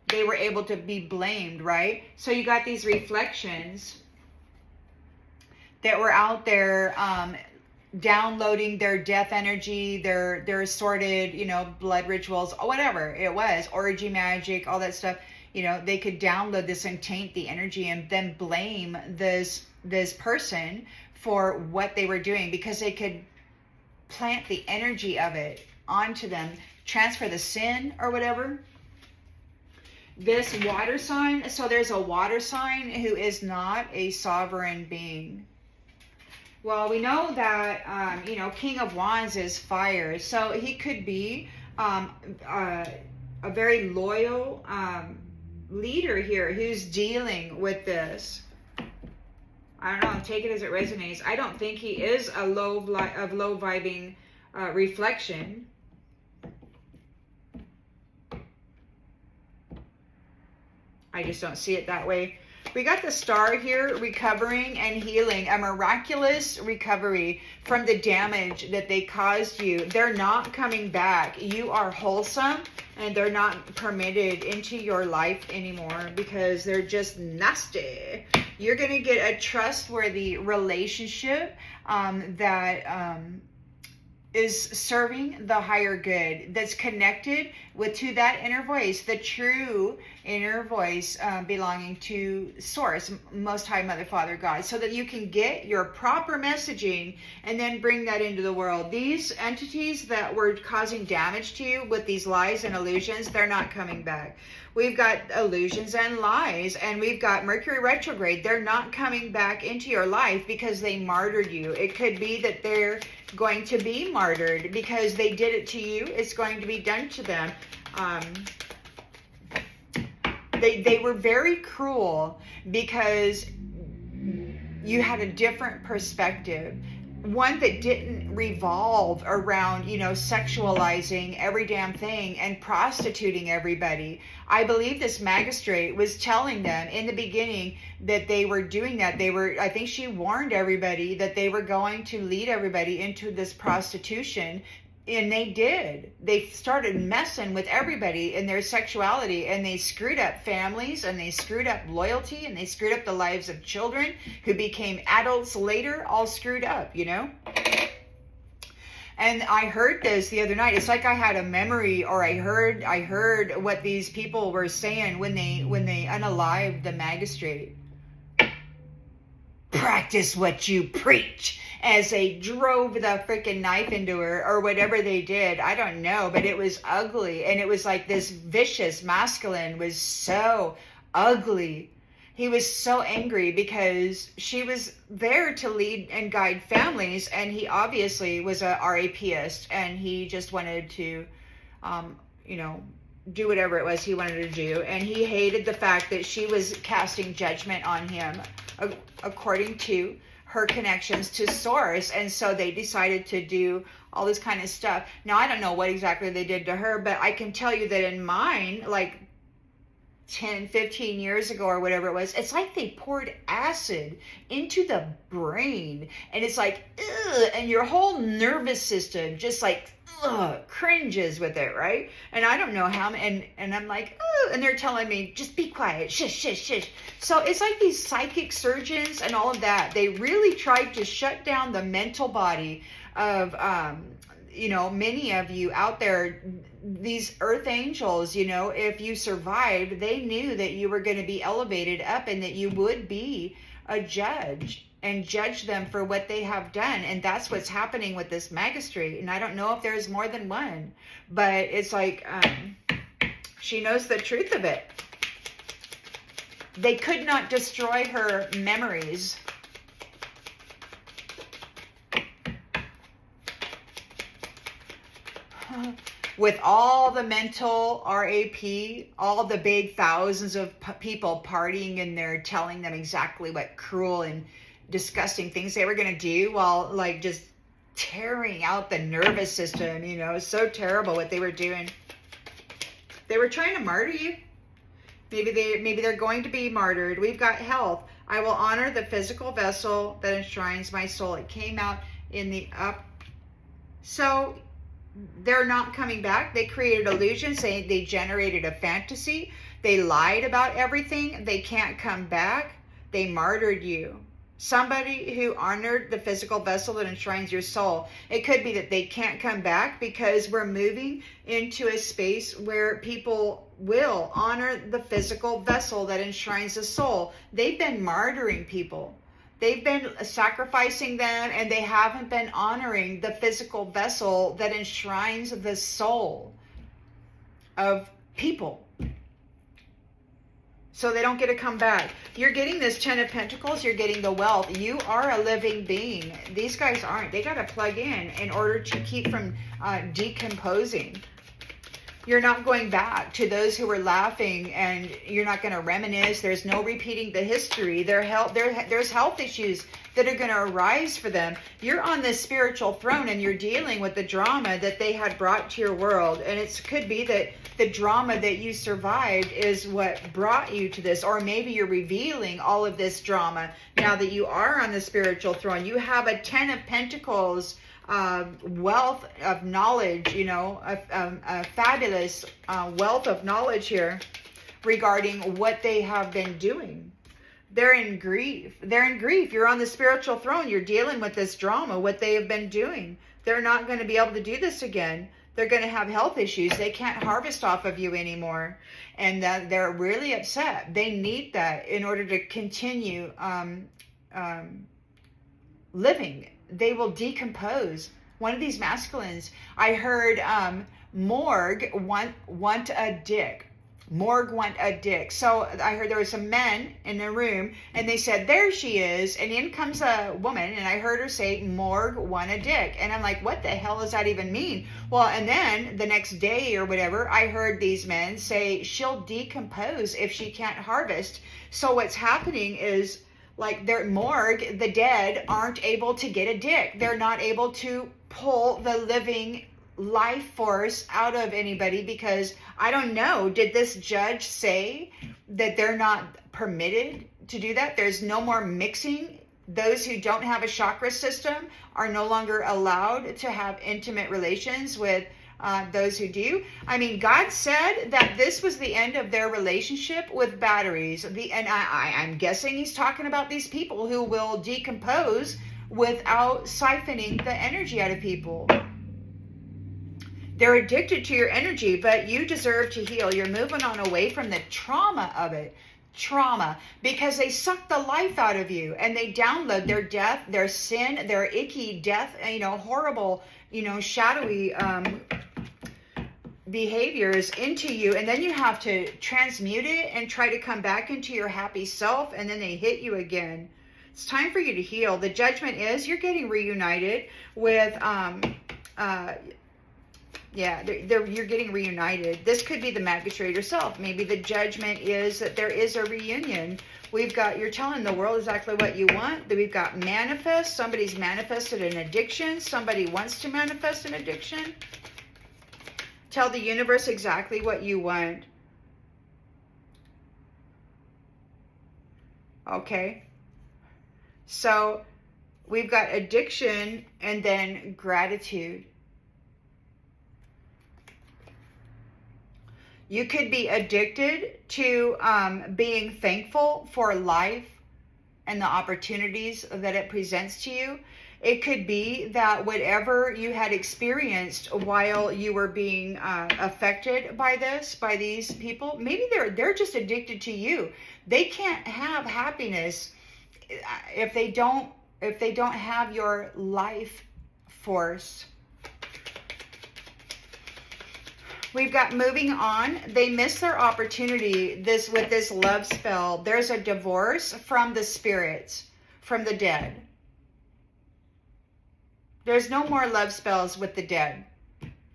A: they were able to be blamed, right? So you got these reflections that were out there downloading their death energy, their assorted, you know, blood rituals, or whatever it was, orgy magic, all that stuff. You know, they could download this and taint the energy and then blame this person for what they were doing, because they could plant the energy of it onto them, transfer the sin or whatever. This water sign, so there's a water sign who is not a sovereign being. Well, we know that, you know, King of Wands is fire. So he could be a very loyal leader here who's dealing with this. I don't know, take it as it resonates. I don't think he is a low vibing reflection. I just don't see it that way. We got the star here, recovering and healing, a miraculous recovery from the damage that they caused you. They're not coming back. You are wholesome, and they're not permitted into your life anymore because they're just nasty. You're going to get a trustworthy relationship that is serving the higher good, that's connected to that inner voice, the true inner voice belonging to Source, Most High Mother, Father, God, so that you can get your proper messaging and then bring that into the world. These entities that were causing damage to you with these lies and illusions, they're not coming back. We've got illusions and lies, and we've got Mercury retrograde. They're not coming back into your life because they martyred you. It could be that they're going to be martyred because they did it to you. It's going to be done to them. They were very cruel because you had a different perspective. One that didn't revolve around, you know, sexualizing every damn thing and prostituting everybody. I believe this magistrate was telling them in the beginning that they were doing that. I think she warned everybody that they were going to lead everybody into this prostitution. And they did. They started messing with everybody in their sexuality, and they screwed up families, and they screwed up loyalty, and they screwed up the lives of children who became adults later, all screwed up, you know? And I heard this the other night. It's like I had a memory, or I heard what these people were saying when they unalived the magistrate. Practice what you preach, as they drove the freaking knife into her, or whatever they did. I don't know, but it was ugly. And it was like this vicious masculine was so ugly. He was so angry because she was there to lead and guide families, and he obviously was a RAPist, and he just wanted to, you know, do whatever it was he wanted to do. And he hated the fact that she was casting judgment on him according to her connections to source. And so they decided to do all this kind of stuff. Now, I don't know what exactly they did to her, but I can tell you that in mine, like 10, 15 years ago or whatever it was, it's like they poured acid into the brain, and it's like, ugh, and your whole nervous system just like, ugh, cringes with it, right? And I don't know how, and I'm like, ugh, and they're telling me, just be quiet, shush, shush, shush. So it's like these psychic surgeons and all of that, they really tried to shut down the mental body of, you know, many of you out there, these earth angels, you know, if you survived, they knew that you were going to be elevated up and that you would be a judge and judge them for what they have done. And that's what's happening with this magistrate. And I don't know if there's more than one, but it's like, she knows the truth of it. They could not destroy her memories. With all the mental RAP, all the big thousands of people partying in there, telling them exactly what cruel and disgusting things they were going to do, while like just tearing out the nervous system, you know, so terrible what they were doing. They were trying to martyr you. Maybe they're going to be martyred. We've got health. I will honor the physical vessel that enshrines my soul. It came out in the up. So they're not coming back. They created illusions. They generated a fantasy. They lied about everything. They can't come back. They martyred you. Somebody who honored the physical vessel that enshrines your soul. It could be that they can't come back because we're moving into a space where people will honor the physical vessel that enshrines the soul. They've been martyring people. They've been sacrificing them, and they haven't been honoring the physical vessel that enshrines the soul of people. So they don't get to come back. You're getting this 10 of Pentacles. You're getting the wealth. You are a living being. These guys aren't. They got to plug in order to keep from decomposing. You're not going back to those who were laughing, and you're not going to reminisce. There's no repeating the history. There's health issues that are going to arise for them. You're on this spiritual throne, and you're dealing with the drama that they had brought to your world. And it could be that the drama that you survived is what brought you to this. Or maybe you're revealing all of this drama now that you are on the spiritual throne. You have a 10 of Pentacles, wealth of knowledge, you know, a fabulous wealth of knowledge here regarding what they have been doing. They're in grief. They're in grief. You're on the spiritual throne. You're dealing with this drama, what they have been doing. They're not going to be able to do this again. They're going to have health issues. They can't harvest off of you anymore. And they're really upset. They need that in order to continue living. They will decompose. One of these masculines, I heard morgue want a dick. Morgue want a dick. So I heard there were some men in the room, and they said, there she is. And in comes a woman, and I heard her say, morgue want a dick. And I'm like, what the hell does that even mean? Well, and then the next day or whatever, I heard these men say, she'll decompose if she can't harvest. So what's happening is, like, their morgue, the dead aren't able to get a dick. They're not able to pull the living life force out of anybody, because I don't know, did this judge say that they're not permitted to do that? There's no more mixing. Those who don't have a chakra system are no longer allowed to have intimate relations with those who do. I mean, God said that this was the end of their relationship with batteries. And I'm guessing he's talking about these people who will decompose without siphoning the energy out of people. They're addicted to your energy, but you deserve to heal. You're moving on away from the trauma of it. Trauma, because they suck the life out of you, and they download their death, their sin, their icky death, you know, horrible, you know, shadowy behaviors into you, and then you have to transmute it and try to come back into your happy self, and then they hit you again. It's time for you to heal. The judgment is you're getting reunited with Yeah, you're getting reunited. This could be the magistrate herself. Maybe the judgment is that there is a reunion. We've got, you're telling the world exactly what you want. We've got manifest. Somebody's manifested an addiction. Somebody wants to manifest an addiction. Tell the universe exactly what you want. Okay. So we've got addiction and then gratitude. You could be addicted to being thankful for life and the opportunities that it presents to you. It could be that whatever you had experienced while you were being affected by this, by these people, maybe they're just addicted to you. They can't have happiness if they don't have your life force. We've got moving on. They missed their opportunity with this love spell. There's a divorce from the spirits, from the dead. There's no more love spells with the dead.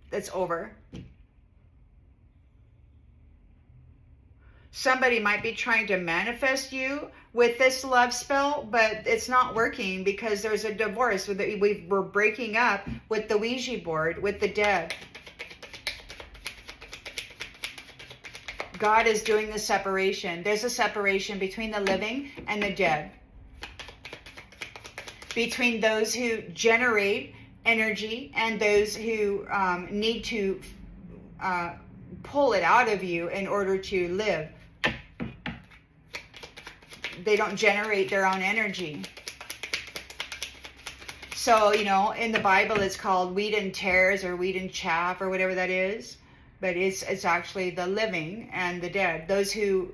A: That's over. Somebody might be trying to manifest you with this love spell, but it's not working because there's a divorce. We're breaking up with the Ouija board, with the dead. God is doing the separation. There's a separation between the living and the dead. Between those who generate energy and those who need to pull it out of you in order to live. They don't generate their own energy. So, you know, in the Bible it's called wheat and tares or wheat and chaff or whatever that is. But it's actually the living and the dead. Those who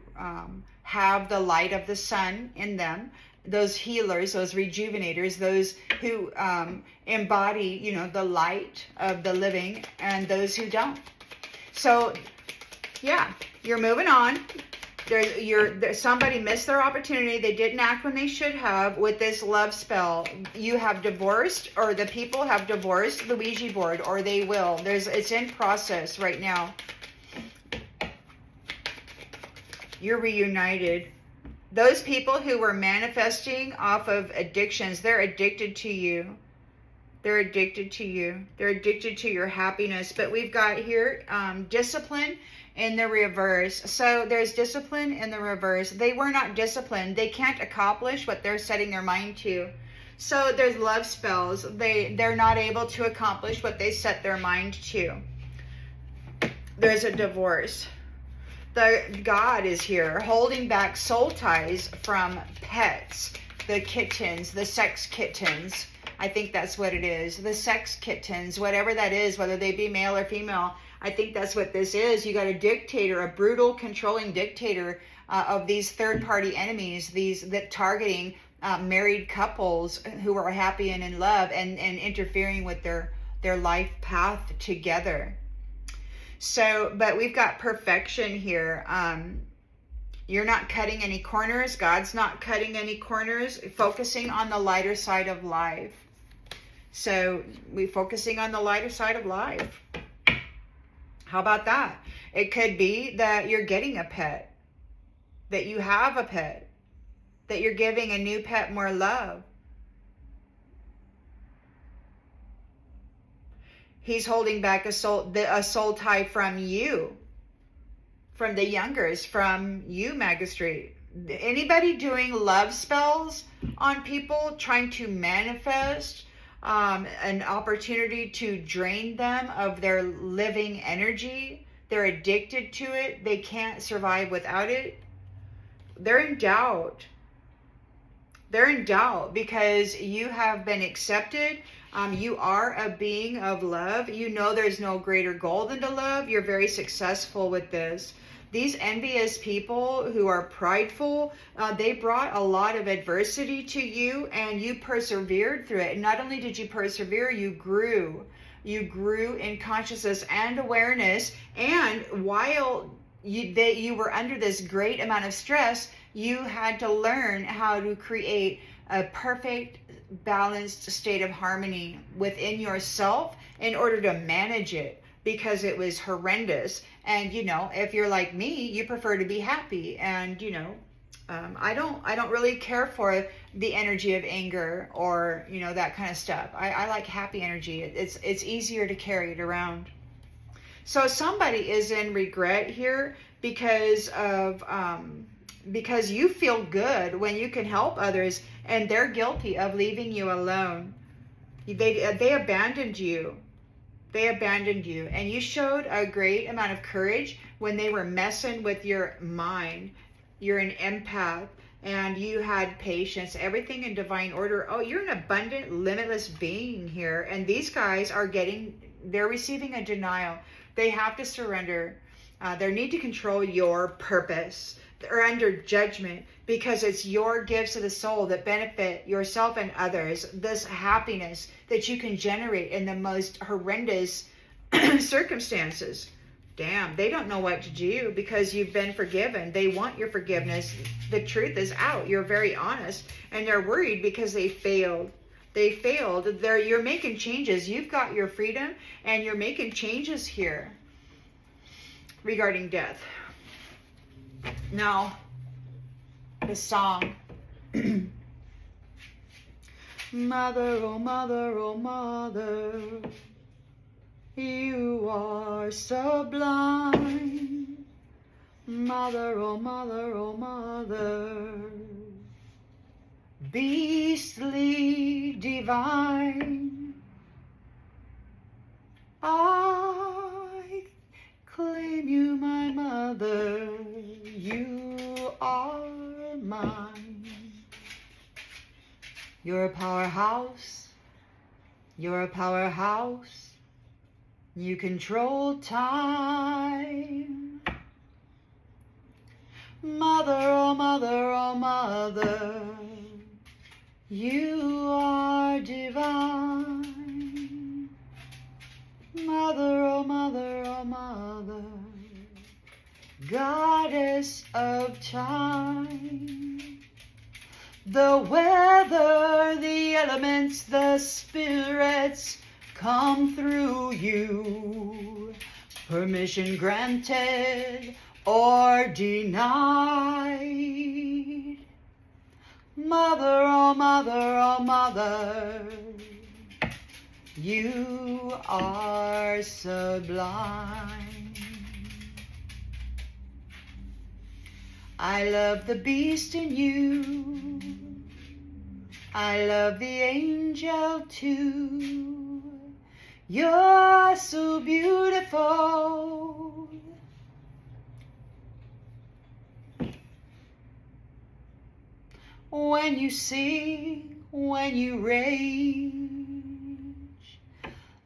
A: have the light of the sun in them, those healers, those rejuvenators, those who embody, you know, the light of the living, and those who don't. So, yeah, you're moving on. Somebody missed their opportunity. They didn't act when they should have with this love spell. You have divorced, or the people have divorced the Ouija board, or they will. It's in process right now. You're reunited. Those people who were manifesting off of addictions, they're addicted to you. They're addicted to you. They're addicted to your happiness. But we've got here discipline in the reverse. So there's discipline in the reverse. They were not disciplined. They can't accomplish what they're setting their mind to. So there's love spells. They're not able to accomplish what they set their mind to. There's a divorce. God is here holding back soul ties from pets, the kittens, the sex kittens. I think that's what it is. The sex kittens, whatever that is, whether they be male or female, I think that's what this is. You got a dictator, a brutal, controlling dictator of these third-party enemies, that targeting married couples who are happy and in love, and interfering with their life path together. So, but we've got perfection here. You're not cutting any corners. God's not cutting any corners. Focusing on the lighter side of life. So we're focusing on the lighter side of life. How about that? It could be that you're getting a pet, that you have a pet, that you're giving a new pet more love. He's holding back a soul tie from you, from the youngers, from you, magistrate. Anybody doing love spells on people, trying to manifest an opportunity to drain them of their living energy. They're addicted to it. They can't survive without it. They're in doubt. They're in doubt because you have been accepted. You are a being of love. You know there's no greater goal than to love. You're very successful with this. These envious people who are prideful, they brought a lot of adversity to you, and you persevered through it. And not only did you persevere, you grew. You grew in consciousness and awareness. And while you were under this great amount of stress, you had to learn how to create a perfect, balanced state of harmony within yourself in order to manage it. because it was horrendous. And, you know, if you're like me, you prefer to be happy. And, you know, I don't really care for the energy of anger or, you know, that kind of stuff. I like happy energy. It's easier to carry it around. So somebody is in regret here because of because you feel good when you can help others, and they're guilty of leaving you alone. They abandoned you. They abandoned you, and you showed a great amount of courage when they were messing with your mind. You're an empath, and you had patience, everything in divine order. Oh, you're an abundant, limitless being here, and these guys are they're receiving a denial. They have to surrender. They need to control your purpose. They're under judgment because it's your gifts of the soul that benefit yourself and others. This happiness that you can generate in the most horrendous circumstances. Damn, they don't know what to do because you've been forgiven. They want your forgiveness. The truth is out. You're very honest. And they're worried because they failed. They failed. You're making changes. You've got your freedom, and you're making changes here regarding death. Now, the song. Mother, oh mother, oh mother, you are sublime. Mother, oh mother, oh mother, beastly divine. I claim you, my mother, you are mine. You're a powerhouse, you're a powerhouse. You control time. Mother, oh mother, oh mother, you are divine. Mother, oh mother, oh mother, goddess of time. The weather, the elements, the spirits come through you. Permission granted or denied. Mother, oh mother, oh mother, you are sublime. I love the beast in you. I love the angel too. You're so beautiful. When you sing, when you rage,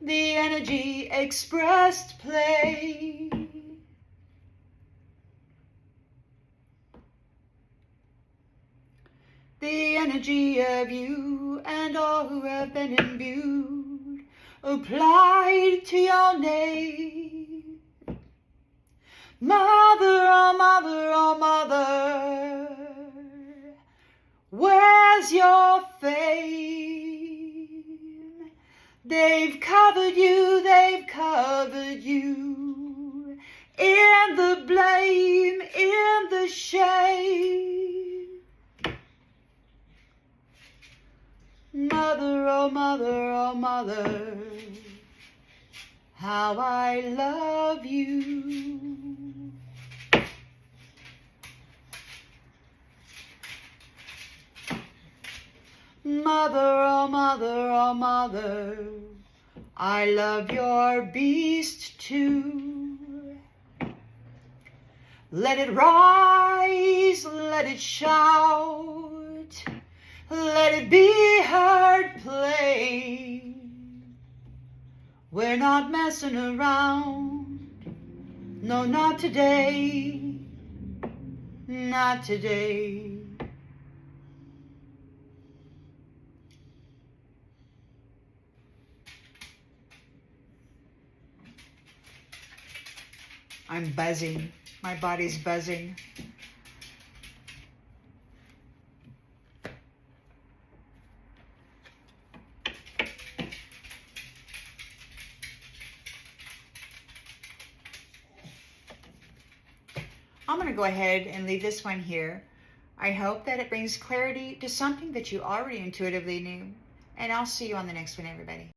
A: the energy expressed play. The energy of you and all who have been imbued, applied to your name. Mother, oh mother, oh mother, where's your fame? They've covered you in the blame, in the shame. Mother, oh mother, oh mother, how I love you. Mother, oh mother, oh mother, I love your beast too. Let it rise, let it shout, let it be heard plain. We're not messing around, no, not today, not today. I'm buzzing. My body's buzzing. I'm going to go ahead and leave this one here. I hope that it brings clarity to something that you already intuitively knew. And I'll see you on the next one, everybody.